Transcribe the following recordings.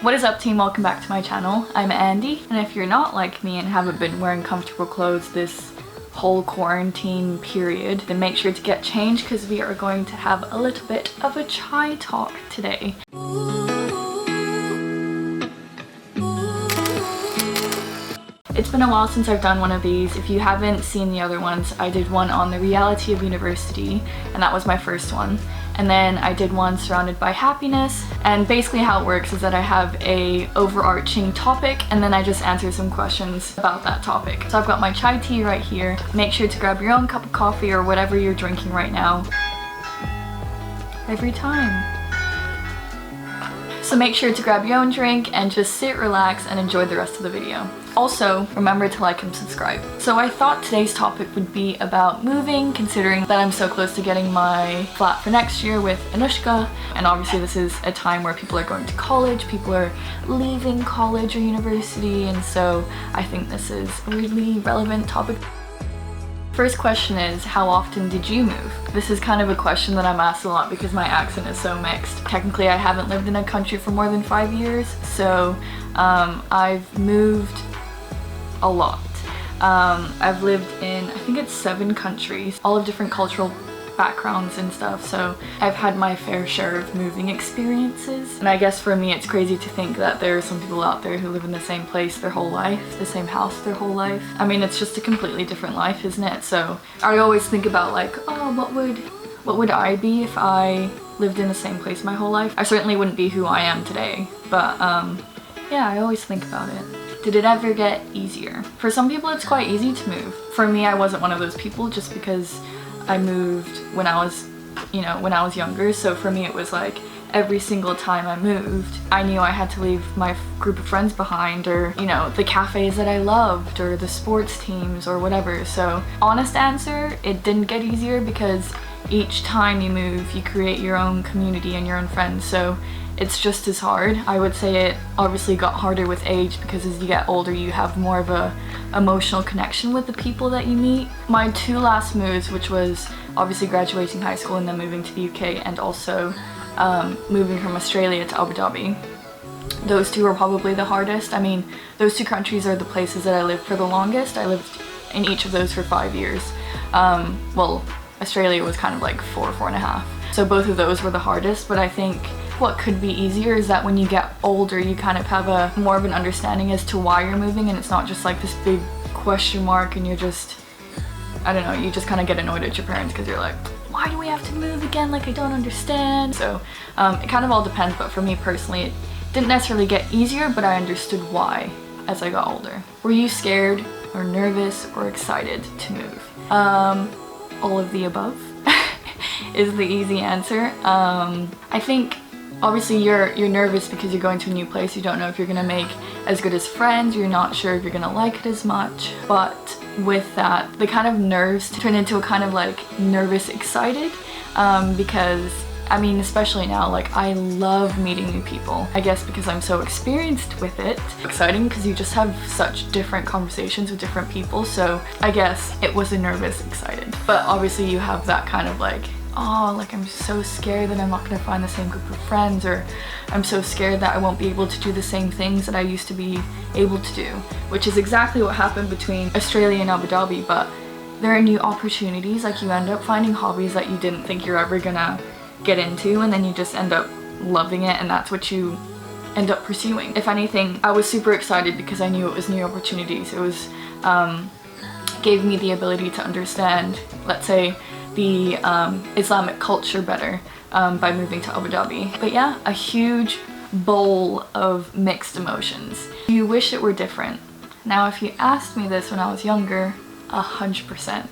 What is up, team? Welcome back to my channel. I'm Andy, and if you're not like me and haven't been wearing comfortable clothes this whole quarantine period, then make sure to get changed because we are going to have a little bit of a chai talk today. It's been a while since I've done one of these. If you haven't seen the other ones, I did one on the reality of university, and that was my first one. And then I did one surrounded by happiness, and basically how it works is that I have a overarching topic and then I just answer some questions about that topic. So I've got my chai tea right here. Make sure to grab your own cup of coffee or whatever you're drinking right now. Every time. So make sure to grab your own drink and just sit, relax, and enjoy the rest of the video. Also, remember to like and subscribe. So I thought today's topic would be about moving, considering that I'm so close to getting my flat for next year with Anushka. And obviously this is a time where people are going to college, people are leaving college or university, and so I think this is a really relevant topic. First question is, how often did you move? This is kind of a question that I'm asked a lot because my accent is so mixed. Technically, I haven't lived in a country for more than 5 years, so I've moved a lot. I've lived in, I think it's 7 countries, all of different cultural backgrounds and stuff, so I've had my fair share of moving experiences. And I guess for me it's crazy to think that there are some people out there who live in the same place their whole life, the same house their whole life. I mean, it's just a completely different life, isn't it? So I always think about like, oh, what would I be if I lived in the same place my whole life? I certainly wouldn't be who I am today, but yeah, I always think about it. Did it ever get easier? For some people it's quite easy to move. For me, I wasn't one of those people just because I moved when I was, when I was younger. So for me it was like every single time I moved, I knew I had to leave my group of friends behind, or, the cafes that I loved, or the sports teams, or whatever. So honest answer, it didn't get easier because each time you move, you create your own community and your own friends. So it's just as hard. I would say it obviously got harder with age because as you get older you have more of a emotional connection with the people that you meet. My 2 last moves, which was obviously graduating high school and then moving to the UK, and also moving from Australia to Abu Dhabi. Those 2 were probably the hardest. I mean, those 2 countries are the places that I lived for the longest. I lived in each of those for 5 years. Well, Australia was kind of like 4.5. So both of those were the hardest, but I think what could be easier is that when you get older, you kind of have a more of an understanding as to why you're moving, and it's not just like this big question mark and you're just, I don't know, you just kind of get annoyed at your parents because you're like, why do we have to move again? Like, I don't understand. So it kind of all depends, but for me personally, it didn't necessarily get easier, but I understood why as I got older. Were you scared or nervous or excited to move? All of the above is the easy answer. I think obviously you're nervous because you're going to a new place. You don't know if you're gonna make as good as friends, you're not sure if you're gonna like it as much. But with that, the kind of nerves turn into a kind of like nervous excited, because I mean, especially now, like, I love meeting new people. I guess because I'm so experienced with it. Exciting because you just have such different conversations with different people, so I guess it was a nervous excited. But obviously you have that kind of like, oh, like I'm so scared that I'm not gonna find the same group of friends, or I'm so scared that I won't be able to do the same things that I used to be able to do, which is exactly what happened between Australia and Abu Dhabi. But there are new opportunities, like you end up finding hobbies that you didn't think you're ever gonna get into, and then you just end up loving it, and that's what you end up pursuing. If anything, I was super excited because I knew it was new opportunities. It was gave me the ability to understand, let's say, the Islamic culture better by moving to Abu Dhabi. But yeah, a huge bowl of mixed emotions. You wish it were different. Now, if you asked me this when I was younger, 100%.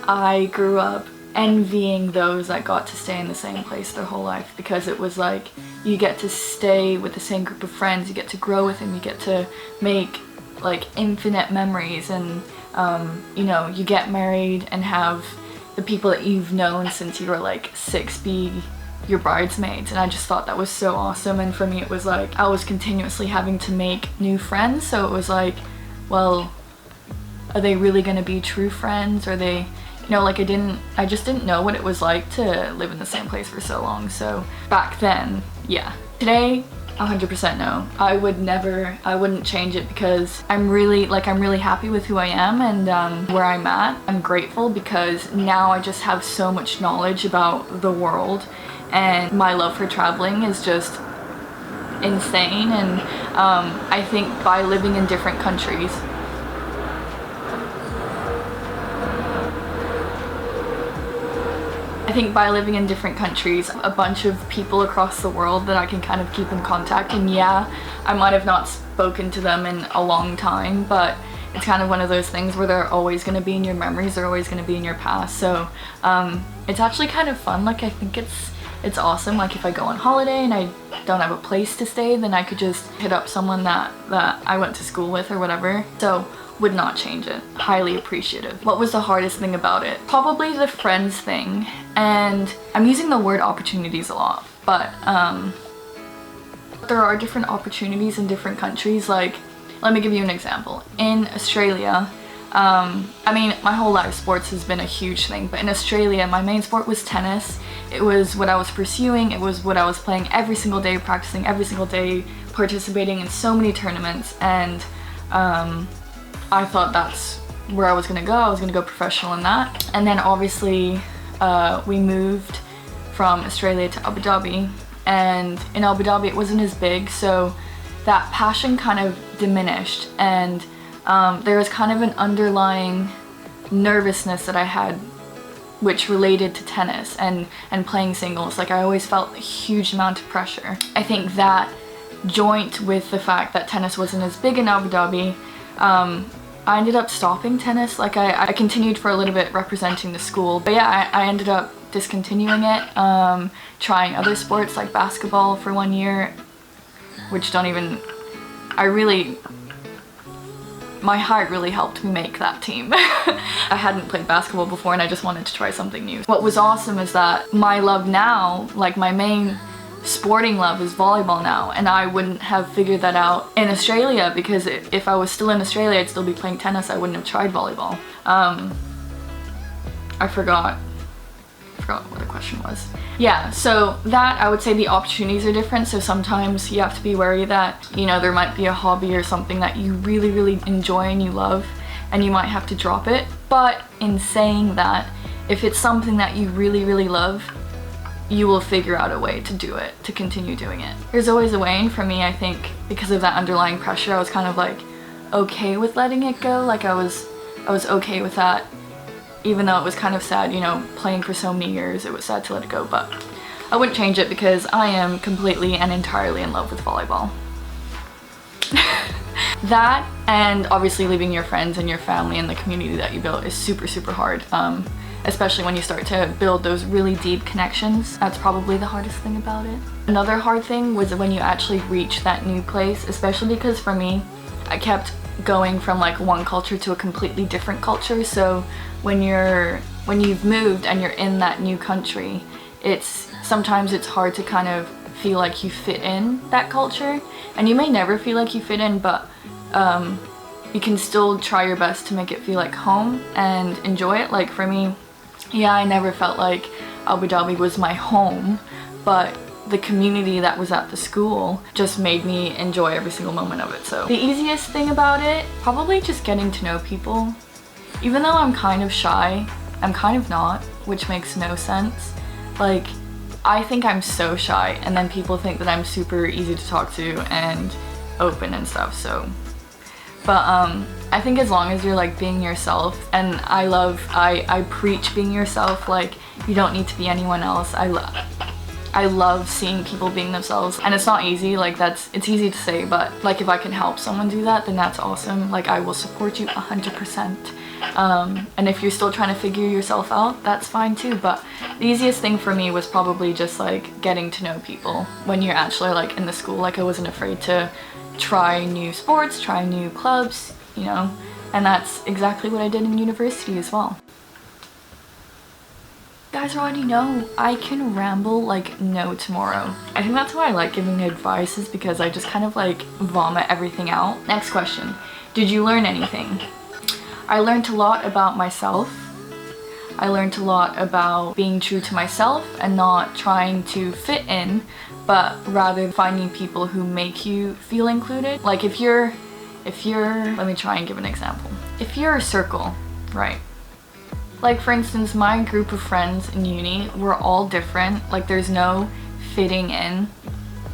I grew up envying those that got to stay in the same place their whole life, because it was like you get to stay with the same group of friends, you get to grow with them, you get to make like infinite memories, and you get married and have the people that you've known since you were like 6 be your bridesmaids. And I just thought that was so awesome. And for me it was like I was continuously having to make new friends, so it was like, well, are they really gonna be true friends? Are they, like I just didn't know what it was like to live in the same place for so long. So back then, yeah. Today, 100% no. I wouldn't change it because I'm really happy with who I am and where I'm at. I'm grateful because now I just have so much knowledge about the world, and my love for traveling is just insane. And I think by living in different countries, a bunch of people across the world that I can kind of keep in contact. And yeah, I might have not spoken to them in a long time, but it's kind of one of those things where they're always going to be in your memories, they're always going to be in your past. So it's actually kind of fun. Like, I think it's awesome. Like, if I go on holiday and I don't have a place to stay, then I could just hit up someone that I went to school with or whatever. So would not change it. Highly appreciative. What was the hardest thing about it? Probably the friends thing. And I'm using the word opportunities a lot, but there are different opportunities in different countries. Like, let me give you an example. In Australia, I mean, my whole life sports has been a huge thing, but in Australia, my main sport was tennis. It was what I was pursuing, it was what I was playing every single day, practicing every single day, participating in so many tournaments, and I thought that's where I was gonna go. I was gonna go professional in that. And then obviously we moved from Australia to Abu Dhabi, and in Abu Dhabi it wasn't as big, so that passion kind of diminished, and there was kind of an underlying nervousness that I had which related to tennis and playing singles. Like, I always felt a huge amount of pressure. I think that joint with the fact that tennis wasn't as big in Abu Dhabi, I ended up stopping tennis. Like, I continued for a little bit representing the school, but yeah, I ended up discontinuing it, trying other sports like basketball for 1 year, which my heart really helped me make that team. I hadn't played basketball before and I just wanted to try something new. What was awesome is that my love now, like my main sporting love, is volleyball now, and I wouldn't have figured that out in Australia, because if I was still in Australia I'd still be playing tennis. I wouldn't have tried volleyball. I forgot what the question was. Yeah, so that, I would say the opportunities are different. So sometimes you have to be wary that, you know, there might be a hobby or something that you really, really enjoy and you love, and you might have to drop it. But in saying that, if it's something that you really, really love, you will figure out a way to do it, to continue doing it. There's always a way, and for me, I think because of that underlying pressure, I was kind of like okay with letting it go. Like, I was okay with that. Even though it was kind of sad, you know, playing for so many years, it was sad to let it go, but I wouldn't change it because I am completely and entirely in love with volleyball. That, and obviously leaving your friends and your family and the community that you built, is super, super hard, especially when you start to build those really deep connections. That's probably the hardest thing about it. Another hard thing was when you actually reach that new place, especially because for me, I kept going from like one culture to a completely different culture. So when you've moved and you're in that new country, sometimes it's hard to kind of feel like you fit in that culture, and you may never feel like you fit in, but you can still try your best to make it feel like home and enjoy it. Like, for me, yeah, I never felt like Abu Dhabi was my home, but the community that was at the school just made me enjoy every single moment of it. So the easiest thing about it, probably just getting to know people. Even though I'm kind of shy, I'm kind of not, which makes no sense. Like, I think I'm so shy, and then people think that I'm super easy to talk to and open and stuff, so. But I think as long as you're like being yourself, and I preach being yourself. Like, you don't need to be anyone else. I love seeing people being themselves, and it's not easy. Like, it's easy to say, but like, if I can help someone do that, then that's awesome. Like, I will support you 100%. And if you're still trying to figure yourself out, that's fine too. But the easiest thing for me was probably just like getting to know people when you're actually like in the school. Like, I wasn't afraid to try new sports, try new clubs, you know, and that's exactly what I did in university as well. You guys already know I can ramble like no tomorrow. I think that's why I like giving advice, is because I just kind of like vomit everything out. Next question. Did you learn anything? I learned a lot about myself. I learned a lot about being true to myself and not trying to fit in but rather finding people who make you feel included. Like if you're, let me try and give an example. If you're a circle, right? Like for instance, my group of friends in uni, we're all different. Like there's no fitting in.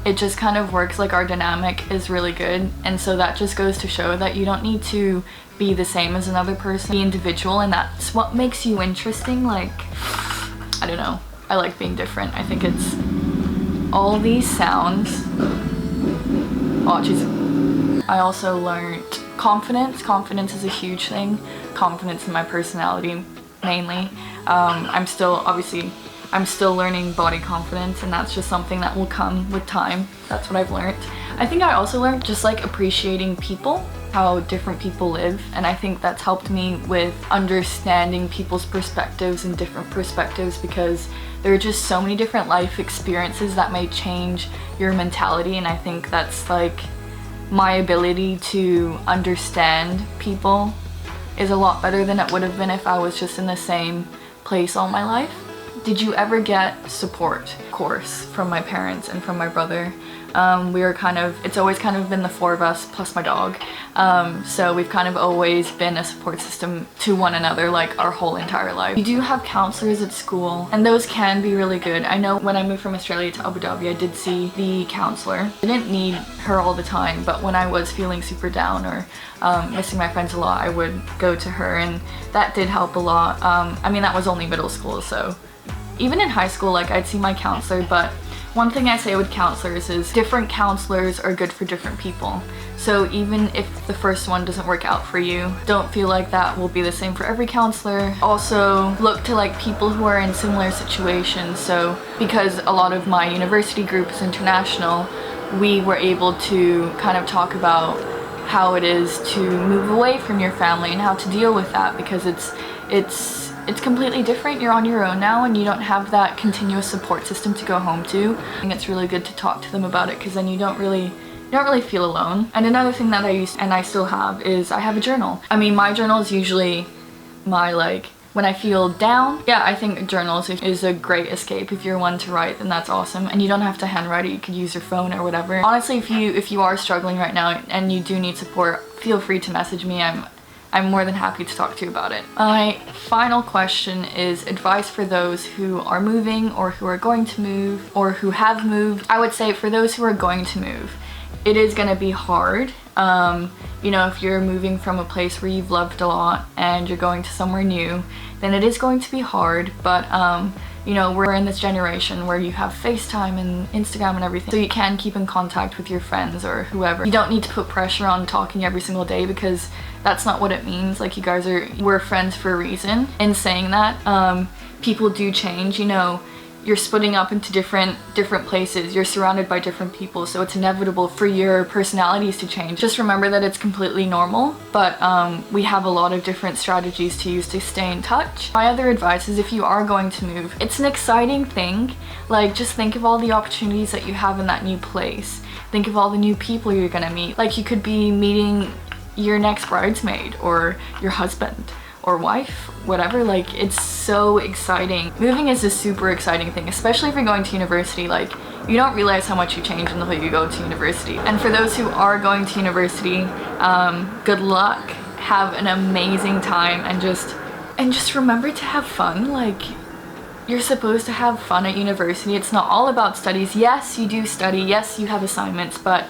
It just kind of works, like our dynamic is really good. And so that just goes to show that you don't need to be the same as another person, be individual, and that's what makes you interesting. Like, I don't know, I like being different. I think it's all these sounds. Oh jeez. I also learned confidence. Confidence is a huge thing. Confidence in my personality mainly. I'm still learning body confidence, and that's just something that will come with time. That's what I've learned. I think I also learned just like appreciating people, how different people live, and I think that's helped me with understanding people's perspectives and different perspectives, because there are just so many different life experiences that may change your mentality, and I think that's like my ability to understand people is a lot better than it would have been if I was just in the same place all my life. Did you ever get support? Of course, from my parents and from my brother. We were it's always kind of been the four of us plus my dog. So we've kind of always been a support system to one another, like our whole entire life. We do have counselors at school, and those can be really good. I know when I moved from Australia to Abu Dhabi, I did see the counselor. I didn't need her all the time, but when I was feeling super down or missing my friends a lot, I would go to her, and that did help a lot. I mean, that was only middle school, so even in high school, like I'd see my counselor, but one thing I say with counselors is different counselors are good for different people. So even if the first one doesn't work out for you, don't feel like that will be the same for every counselor. Also look to like people who are in similar situations. So because a lot of my university group is international, we were able to kind of talk about how it is to move away from your family and how to deal with that, because it's completely different. You're on your own now and you don't have that continuous support system to go home to. I think it's really good to talk to them about it, because then you don't really feel alone. And another thing that I used, and I still have, is I have a journal. I mean, my journal is usually my like when I feel down. Yeah, I think journals is a great escape. If you're one to write, then that's awesome, and you don't have to handwrite it. You could use your phone or whatever. Honestly, if you are struggling right now and you do need support, feel free to message me. I'm more than happy to talk to you about it. My final question is advice for those who are moving or who are going to move or who have moved. I would say for those who are going to move, it is going to be hard. You know, if you're moving from a place where you've loved a lot and you're going to somewhere new, then it is going to be hard. But you know, we're in this generation where you have FaceTime and Instagram and everything, so you can keep in contact with your friends or whoever. You don't need to put pressure on talking every single day, because that's not what it means. Like, we're friends for a reason. In saying that, people do change. You know, you're splitting up into different places, you're surrounded by different people, so it's inevitable for your personalities to change. Just remember that it's completely normal, but we have a lot of different strategies to use to stay in touch. My other advice is, if you are going to move, it's an exciting thing. Like, just think of all the opportunities that you have in that new place. Think of all the new people you're gonna meet. Like, you could be meeting your next bridesmaid or your husband or wife, whatever. Like, it's so exciting. Moving is a super exciting thing, especially if you're going to university. Like, you don't realize how much you change until you go to university. And for those who are going to university, good luck, have an amazing time, and just remember to have fun. Like, you're supposed to have fun at university. It's not all about studies. Yes, you do study, yes, you have assignments, but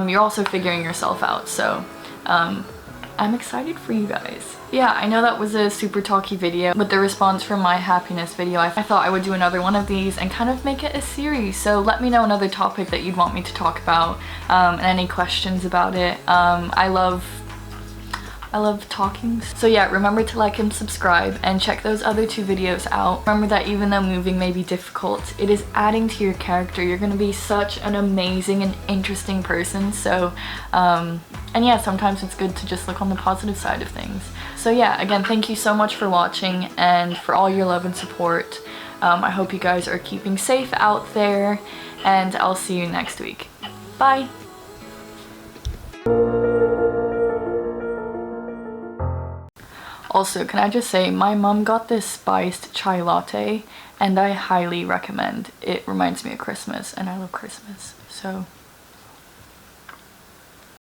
you're also figuring yourself out. So I'm excited for you guys. Yeah, I know that was a super talky video, but the response from my happiness video, I thought I would do another one of these and kind of make it a series. So let me know another topic that you'd want me to talk about, and any questions about it. I love talking. So yeah, remember to like and subscribe and check those other two videos out. Remember that even though moving may be difficult, it is adding to your character. You're gonna be such an amazing and interesting person. So and yeah, sometimes it's good to just look on the positive side of things. So yeah, again, thank you so much for watching and for all your love and support. I hope you guys are keeping safe out there, and I'll see you next week. Bye! Also, can I just say, my mom got this spiced chai latte and I highly recommend. It reminds me of Christmas and I love Christmas. So